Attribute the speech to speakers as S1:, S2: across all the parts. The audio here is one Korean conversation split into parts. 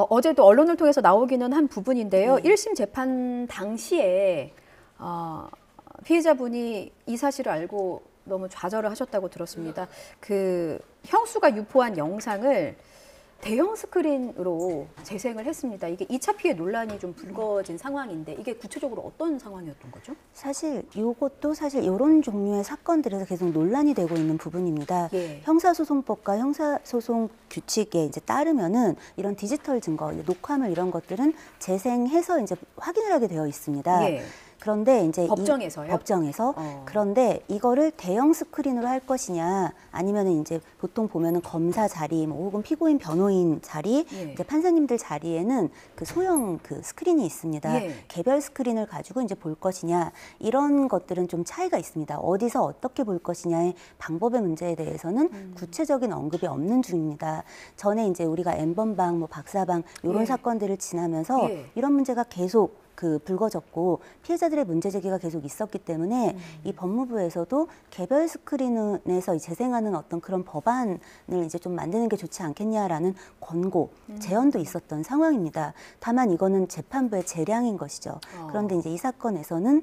S1: 어제도 언론을 통해서 나오기는 한 부분인데요.
S2: 네.
S1: 1심 재판 당시에 피해자분이 이 사실을 알고 너무 좌절을 하셨다고 들었습니다. 그 형수가 유포한 영상을 대형 스크린으로 재생을 했습니다. 이게 2차 피해 논란이 좀 불거진 상황인데 이게 구체적으로 어떤 상황이었던 거죠?
S2: 사실 이것도 사실 이런 종류의 사건들에서 계속 논란이 되고 있는 부분입니다.
S1: 예.
S2: 형사소송법과 형사소송 규칙에 이제 따르면은 이런 디지털 증거, 녹화물 이런 것들은 재생해서 이제 확인을 하게 되어 있습니다.
S1: 예.
S2: 그런데 이제
S1: 법정에서요?
S2: 법정에서 그런데 이거를 대형 스크린으로 할 것이냐 아니면은 이제 보통 보면은 검사 자리 뭐 혹은 피고인 변호인 자리
S1: 예.
S2: 이제 판사님들 자리에는 그 소형 그 스크린이 있습니다.
S1: 예.
S2: 개별 스크린을 가지고 이제 볼 것이냐 이런 것들은 좀 차이가 있습니다. 어디서 어떻게 볼 것이냐의 방법의 문제에 대해서는 구체적인 언급이 없는 중입니다. 전에 이제 우리가 N번방, 뭐 박사방 이런
S1: 예.
S2: 사건들을 지나면서
S1: 예.
S2: 이런 문제가 계속 불거졌고 피해자들의 문제 제기가 계속 있었기 때문에 이 법무부에서도 개별 스크린에서 재생하는 어떤 그런 법안을 이제 좀 만드는 게 좋지 않겠냐라는 권고, 제언도 있었던 상황입니다. 다만 이거는 재판부의 재량인 것이죠. 그런데 이제 이 사건에서는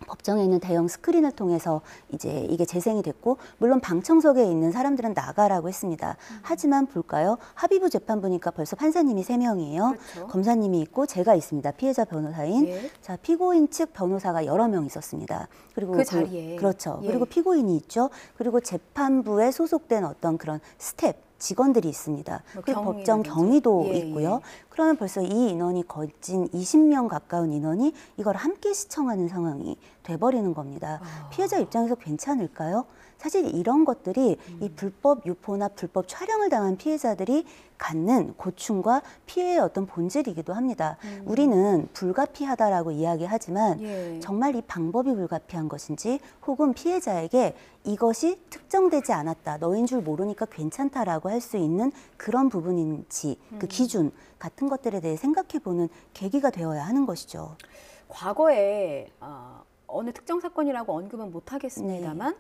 S2: 법정에 있는 대형 스크린을 통해서 이제 이게 재생이 됐고 물론 방청석에 있는 사람들은 나가라고 했습니다. 하지만 볼까요? 합의부 재판부니까 벌써 판사님이 3명이에요.
S1: 그렇죠.
S2: 검사님이 있고 제가 있습니다. 피해자 변호사인.
S1: 예.
S2: 자, 피고인 측 변호사가 여러 명 있었습니다. 그리고
S1: 그 자리에.
S2: 그렇죠.
S1: 예.
S2: 그리고 피고인이 있죠. 그리고 재판부에 소속된 어떤 그런 스텝 직원들이 있습니다.
S1: 뭐
S2: 그리고
S1: 경위라든지.
S2: 법정 경위도
S1: 예,
S2: 있고요. 그러면 벌써 이 인원이 거진 20명 가까운 인원이 이걸 함께 시청하는 상황이 돼버리는 겁니다. 피해자 입장에서 괜찮을까요? 사실 이런 것들이 이 불법 유포나 불법 촬영을 당한 피해자들이 갖는 고충과 피해의 어떤 본질이기도 합니다. 우리는 불가피하다라고 이야기하지만
S1: 예.
S2: 정말 이 방법이 불가피한 것인지 혹은 피해자에게 이것이 특정되지 않았다, 너인 줄 모르니까 괜찮다라고 할 수 있는 그런 부분인지 그 기준 같은 것들에 대해 생각해보는 계기가 되어야 하는 것이죠.
S1: 과거에 어느 특정 사건이라고 언급은 못하겠습니다만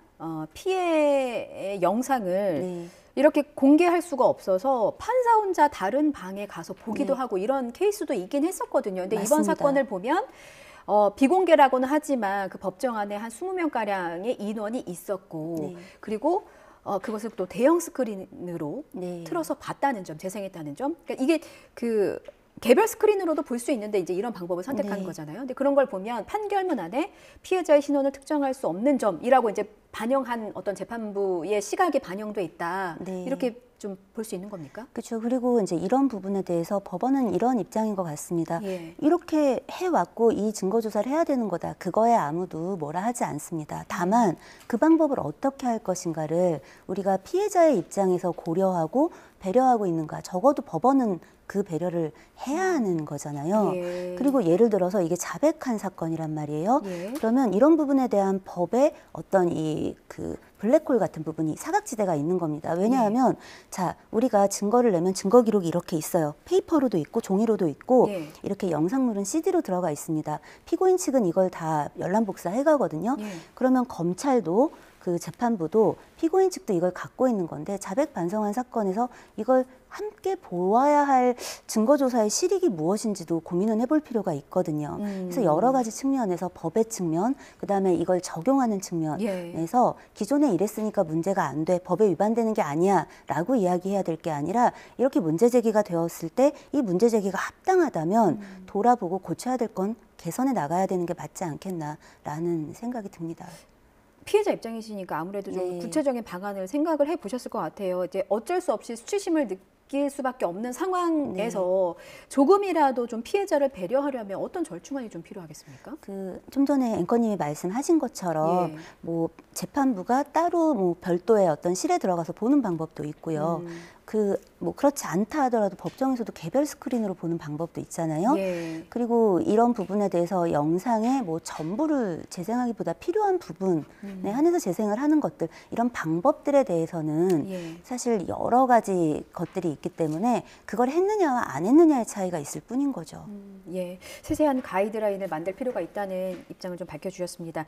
S1: 피해의 영상을
S2: 네.
S1: 이렇게 공개할 수가 없어서 판사 혼자 다른 방에 가서 보기도
S2: 네.
S1: 하고 이런 케이스도 있긴 했었거든요. 근데 이번
S2: 맞습니다.
S1: 사건을 보면 비공개라고는 하지만 그 법정 안에 한 20명가량의 인원이 있었고
S2: 네.
S1: 그리고 그것을 또 대형 스크린으로
S2: 네.
S1: 틀어서 봤다는 점, 재생했다는 점. 그러니까 이게 그 개별 스크린으로도 볼 수 있는데 이제 이런 방법을 선택하는
S2: 네.
S1: 거잖아요. 근데 그런 걸 보면 판결문 안에 피해자의 신원을 특정할 수 없는 점이라고 이제 반영한 어떤 재판부의 시각이 반영돼 있다.
S2: 네.
S1: 이렇게 좀 볼 수 있는 겁니까?
S2: 그렇죠. 그리고 이제 이런 부분에 대해서 법원은 이런 입장인 것 같습니다.
S1: 예.
S2: 이렇게 해왔고 이 증거 조사를 해야 되는 거다. 그거에 아무도 뭐라 하지 않습니다. 다만 그 방법을 어떻게 할 것인가를 우리가 피해자의 입장에서 고려하고 배려하고 있는가. 적어도 법원은 그 배려를 해야 하는 거잖아요.
S1: 예.
S2: 그리고 예를 들어서 이게 자백한 사건이란 말이에요.
S1: 예.
S2: 그러면 이런 부분에 대한 법의 어떤 블랙홀 같은 부분이 사각지대가 있는 겁니다. 왜냐하면 자, 우리가 증거를 내면 증거 기록이 이렇게 있어요. 페이퍼로도 있고 종이로도 있고
S1: 예.
S2: 이렇게 영상물은 CD로 들어가 있습니다. 피고인 측은 이걸 다 열람복사해 가거든요.
S1: 예.
S2: 그러면 검찰도 그 재판부도 피고인 측도 이걸 갖고 있는 건데 자백 반성한 사건에서 이걸 함께 보아야 할 증거조사의 실익이 무엇인지도 고민은 해볼 필요가 있거든요. 그래서 여러 가지 측면에서 법의 측면, 그다음에 이걸 적용하는 측면에서 기존에 이랬으니까 문제가 안 돼, 법에 위반되는 게 아니야 라고 이야기해야 될 게 아니라 이렇게 문제 제기가 되었을 때 이 문제 제기가 합당하다면 돌아보고 고쳐야 될 건 개선해 나가야 되는 게 맞지 않겠나라는 생각이 듭니다.
S1: 피해자 입장이시니까 아무래도 좀
S2: 네.
S1: 구체적인 방안을 생각을 해보셨을 것 같아요. 이제 어쩔 수 없이 수치심을 느낄 수밖에 없는 상황에서 조금이라도 좀 피해자를 배려하려면 어떤 절충안이 좀 필요하겠습니까?
S2: 좀 전에 앵커님이 말씀하신 것처럼
S1: 예.
S2: 뭐 재판부가 따로 뭐 별도의 어떤 실에 들어가서 보는 방법도 있고요. 뭐 그렇지 않다 하더라도 법정에서도 개별 스크린으로 보는 방법도 있잖아요.
S1: 예.
S2: 그리고 이런 부분에 대해서 영상의 뭐 전부를 재생하기보다 필요한 부분에 한해서 재생을 하는 것들, 이런 방법들에 대해서는
S1: 예.
S2: 사실 여러 가지 것들이 있기 때문에 그걸 했느냐와 안 했느냐의 차이가 있을 뿐인 거죠.
S1: 예, 세세한 가이드라인을 만들 필요가 있다는 입장을 좀 밝혀주셨습니다.